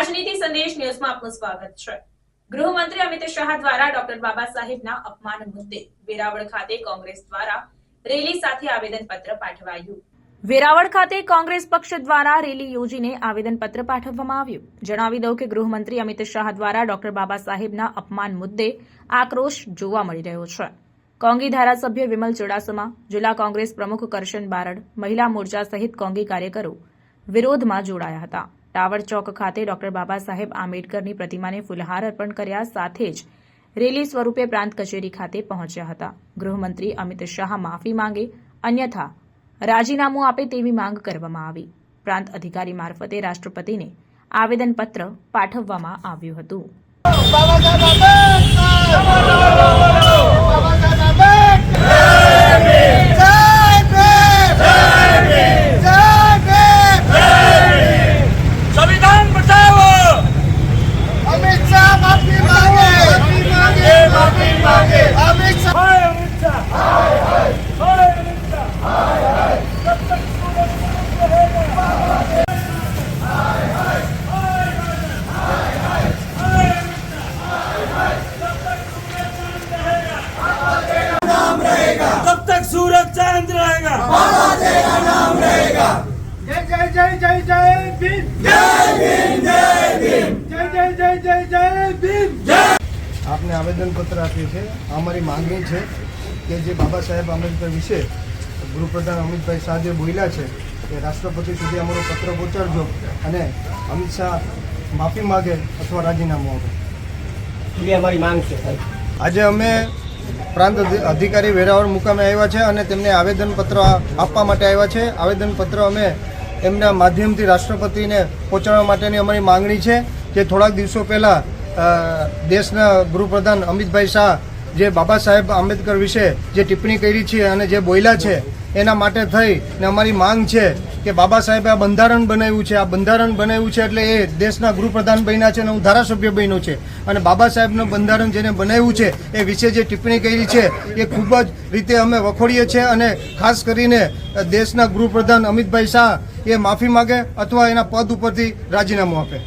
રાજનીતિ સંદેશ ન્યૂઝમાં આપનું સ્વાગત છે। ગૃહમંત્રી અમિત શાહ દ્વારા ડોક્ટર બાબા સાહેબના અપમાન મુદ્દે વેરાવળ ખાતે કોંગ્રેસ દ્વારા રેલી સાથે આવેદનપત્ર પાઠવાયું। વેરાવળ ખાતે કોંગ્રેસ પક્ષ દ્વારા રેલી યોજીને આવેદનપત્ર પાઠવવામાં આવ્યું। જણાવી દઉં કે ગૃહમંત્રી અમિત શાહ દ્વારા ડોક્ટર બાબા સાહેબના અપમાન મુદ્દે આક્રોશ જોવા મળી રહ્યો છે। કોંગી ધારાસભ્ય વિમલ ચુડાસમા, જિલ્લા કોંગ્રેસ પ્રમુખ કરશન બારડ, મહિલા મોરચા સહિત કોંગી કાર્યકરો વિરોધમાં જોડાયા હતા। ટાવર ચોક ખાતે ડોક્ટર બાબા સાહેબ આંબેડકરની પ્રતિમાને ફૂલહાર અર્પણ કર્યા સાથે જ રેલી સ્વરૂપે પ્રાંત કચેરી ખાતે પહોંચ્યા હતા। ગૃહમંત્રી અમિત શાહ માફી માંગે, અન્યથા રાજીનામું આપે તેવી માંગ કરવામાં આવી। પ્રાંત અધિકારી મારફતે રાષ્ટ્રપતિને આવેદનપત્ર પાઠવવામાં આવ્યું હતું। जब तक सूरज चांद रहेगा, बाबा तेरा नाम रहेगा। जय जय जय जय जय भीम, जय भीम जय भीम, जय जय जय जय जय भीम जय। आपने आवेदन पत्र आप्યું છે। અમારી માંગણી છે કે જે બાબા સાહેબ આંબેડકર વિશે ગૃહપ્રધાન અમિતભાઈ શાહ જે બોલ્યા છે કે રાષ્ટ્રપતિ સુધી અમારો પત્ર પહોંચાડજો અને અમિત શાહ માફી માગે અથવા રાજીનામું આપે, એ અમારી માંગ છે। આજે અમે પ્રાંત અધિકારી વેરાવળ મુકામે આવ્યા છે અને તેમને આવેદનપત્ર આપવા માટે આવ્યા છે। આવેદનપત્ર અમે એમના માધ્યમથી રાષ્ટ્રપતિને પહોંચાડવા માટેની અમારી માંગણી છે કે થોડાક દિવસો પહેલાં દેશના ગૃહપ્રધાન અમિતભાઈ શાહ જે બાબા સાહેબ આંબેડકર વિશે જે ટિપ્પણી કરી છે અને જે બોલ્યા છે એના માટે થઈ ને અમારી માંગ છે કે બાબા સાહેબે આ બંધારણ બનાવ્યું છે। આ બંધારણ બનાવ્યું છે એટલે એ દેશના ગૃહપ્રધાન બન્યા છે અને હું ધારાસભ્ય બન્યો છે અને બાબા સાહેબનું બંધારણ જેને બનાવ્યું છે એ વિશે જે ટિપ્પણી કરી છે એ ખૂબ જ રીતે અમે વખોડીએ છીએ અને ખાસ કરીને દેશના ગૃહપ્રધાન અમિતભાઈ શાહ એ માફી માગે અથવા એના પદ ઉપરથી રાજીનામું આપે।